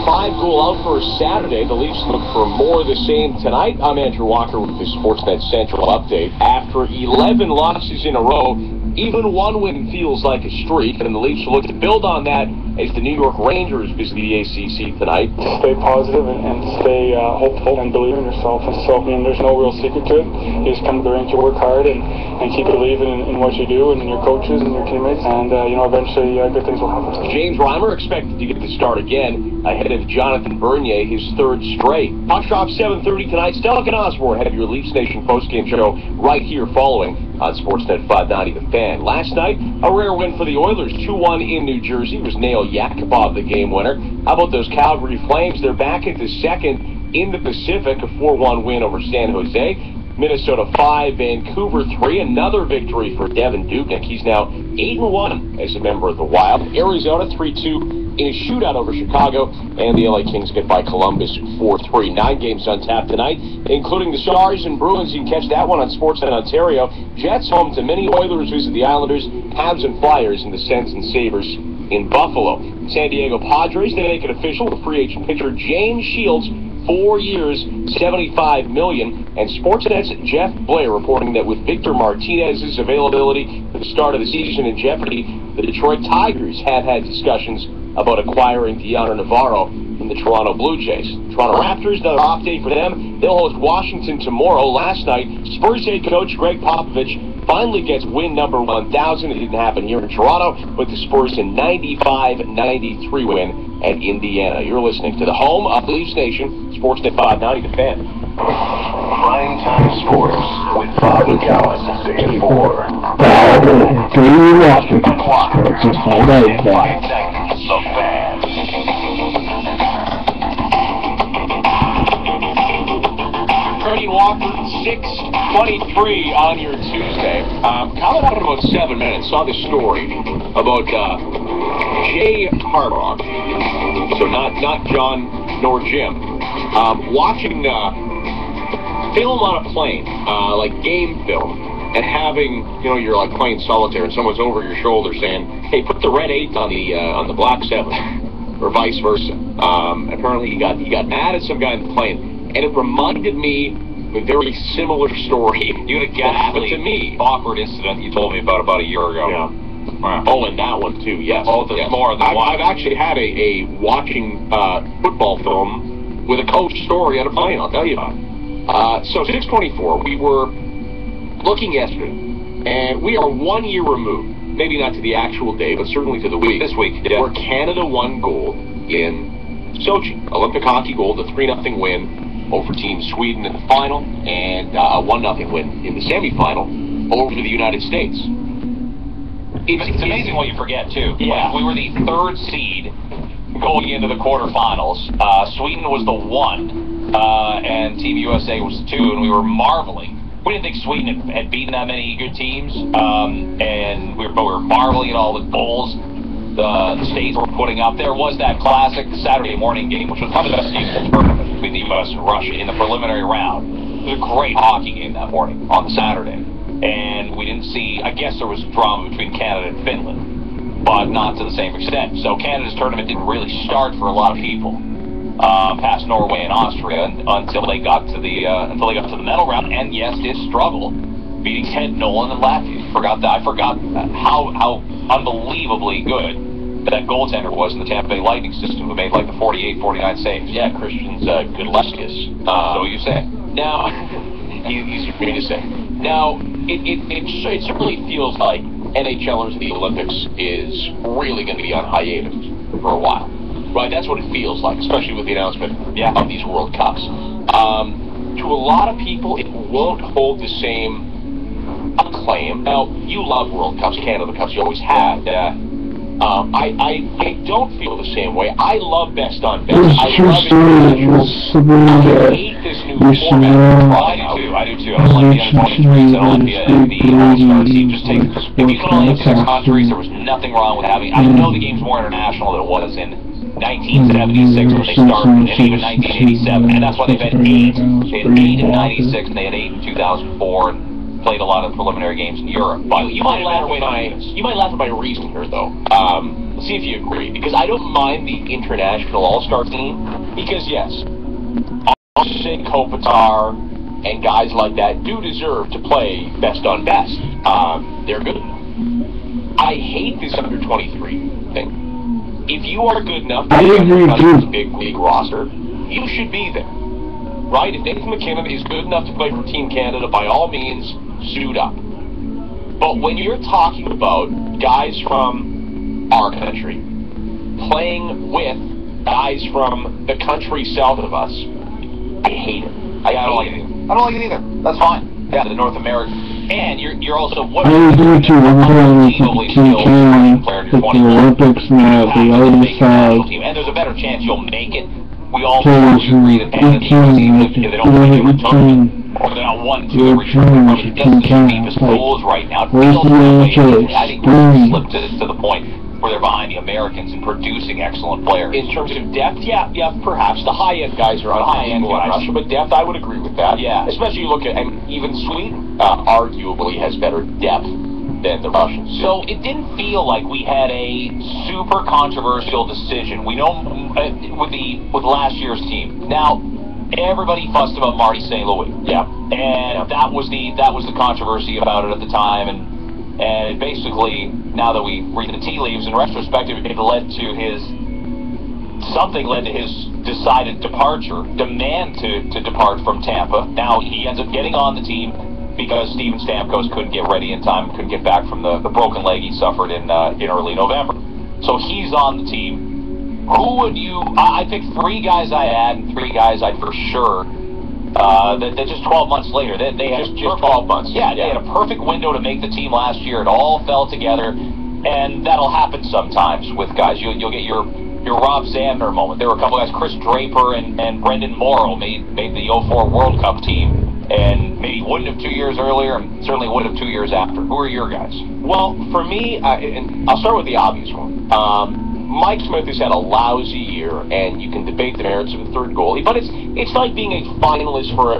5-goal outburst Saturday. The Leafs look for more of the same tonight. I'm Andrew Walker with the Sportsnet Central update. After 11 losses in a row, even one win feels like a streak, and the Leafs will look to build on that as the New York Rangers visit the ACC tonight. Stay positive and stay hopeful and believe in yourself. And so, there's no real secret to it. You just come to the rink, you work hard, and keep believing in what you do and in your coaches and your teammates, and eventually good things will happen. James Reimer expected to get the start again ahead of Jonathan Bernier, his third straight. Puck drop 7:30 tonight. Stellick and Osborne have your Leafs Nation postgame show right here following on Sportsnet 590 The Fan. Last night, a rare win for the Oilers, 2-1 in New Jersey. It was Nail Yakupov, the game winner. How about those Calgary Flames? They're back into second in the Pacific, a 4-1 win over San Jose. Minnesota 5, Vancouver 3. Another victory for Devin Dubnyk. He's now 8-1 as a member of the Wild. Arizona 3-2 in a shootout over Chicago, and the LA Kings get by Columbus 4-3. 9 games untapped tonight, including the Stars and Bruins. You can catch that one on Sportsnet Ontario. Jets home to many. Oilers visit the Islanders. Habs and Flyers in the Sens and Sabres in Buffalo. San Diego Padres, they make it official. The free agent pitcher James Shields, 4 years, $75 million. And Sportsnet's Jeff Blair reporting that with Victor Martinez's availability for the start of the season in jeopardy, the Detroit Tigers have had discussions about acquiring Deanna Navarro from the Toronto Blue Jays. Toronto Raptors, another off day for them. They'll host Washington tomorrow. Last night, Spurs head coach Greg Popovich finally gets win number 1,000. It didn't happen here in Toronto, but the Spurs a 95-93 win at Indiana. You're listening to the home of the Leafs Nation, Sportsnet 590 The Fan. Prime Time Sports with Bob McCowan, 64. Clock. 5 seconds. The Fan. Freddie Walker, 6:23 on your Tuesday. Coming up in about 7 minutes, saw this story about Jay Harbaugh. So not John nor Jim. Watching film on a plane, like game film, and having, you're like playing solitaire and someone's over your shoulder saying, hey, put the red 8 on the black 7, or vice versa. Apparently he got mad at some guy in the plane, and it reminded me of a very similar story. You had a ghastly, to me, awkward incident you told me about a year ago. Yeah. Wow. Oh, and that one too, yes. Oh, there's more than one. I've actually had a watching football film with a coach story on a plane, I'll tell you about it. So 6:24, we were looking yesterday, and we are 1 year removed, maybe not to the actual day, but certainly to the week. This week, yeah. Where Canada won gold in Sochi. Olympic hockey gold, a 3-0 win over Team Sweden in the final, and a 1-0 win in the semifinal over the United States. It's amazing what you forget, too. Yeah. We were the 3rd seed going into the quarterfinals. Sweden was the 1, and Team USA was the 2, and we were marveling. We didn't think Sweden had beaten that many good teams, and we were marveling at all the goals the States were putting up. There was that classic Saturday morning game, which was probably the best game in the tournament between the U.S. and Russia in the preliminary round. It was a great hockey game that morning on Saturday. And we didn't see, I guess there was drama between Canada and Finland, but not to the same extent. So Canada's tournament didn't really start for a lot of people, past Norway and Austria, until they got to the medal round. And yes, did struggle, beating Ted Nolan and Latvia. I forgot how unbelievably good that goaltender was in the Tampa Bay Lightning system, who made like the 48, 49 saves. Yeah, Christian's Gudleskis. So you say. Now, easy for me to say. Now, it certainly feels like NHLers in the Olympics is really going to be on hiatus for a while. Right? That's what it feels like, especially with the announcement of these World Cups. To a lot of people, it won't hold the same acclaim. Now, you love World Cups, Canada Cups, you always have. I don't feel the same way. I love best on best. I love it. I hate this new format. I do too. I don't like the N23s. I don't like the All-Star team. If you can only have 6 countries, there was nothing wrong with having. I know the game's more international than it was in 1976 when they started, and even 1987. And that's why they've had 8. They had 8 in 96, and they had 8 in 2004. And played a lot of preliminary games in Europe. You might laugh at my reason here, though. see if you agree, because I don't mind the international all-star team, because yes, Austin, Kopitar, and guys like that do deserve to play best on best. They're good. I hate this under-23 thing. If you are good enough to be on the big league roster, you should be there. Right? If Nathan McKinnon is good enough to play for Team Canada, by all means, suit up. But when you're talking about guys from our country playing with guys from the country south of us, I hate it. I don't like it either. I don't like it either. That's fine. Yeah, the North American. And you're also what I agree too. Everybody with Team Canada at the Olympics now, the other side. And there's a better chance you'll make it. We all players agree that who if they don't make it return, or they're not 1-2 the return, probably doesn't deepest goals right now. It feels I think we've slipped to the point where they're behind the Americans in producing excellent players. In terms of depth, yeah, perhaps. The high-end guys are on high-end guys. Russia, but depth, I would agree with that. Yeah. Especially you look at, even Sweden arguably has better depth than the Russians. So it didn't feel like we had a super controversial decision. We know with last year's team. Now, everybody fussed about Marty St. Louis. Yeah. And that was the controversy about it at the time, and basically, now that we read the tea leaves, in retrospect, it led to his decided departure, demand to depart from Tampa. Now he ends up getting on the team because Steven Stamkos couldn't get ready in time, couldn't get back from the broken leg he suffered in early November. So he's on the team. Who would you? I picked 3 guys I had and 3 guys I'd for sure. That just 12 months later, they had just 12 months. Yeah, they had a perfect window to make the team last year. It all fell together, and that'll happen sometimes with guys. You'll get your Rob Zander moment. There were a couple guys, Chris Draper and Brendan Morrow made the 04 World Cup team, and maybe wouldn't have 2 years earlier, and certainly wouldn't have 2 years after. Who are your guys? Well, for me, and I'll start with the obvious one. Mike Smith has had a lousy year, and you can debate the merits of the third goalie, but it's like being a finalist for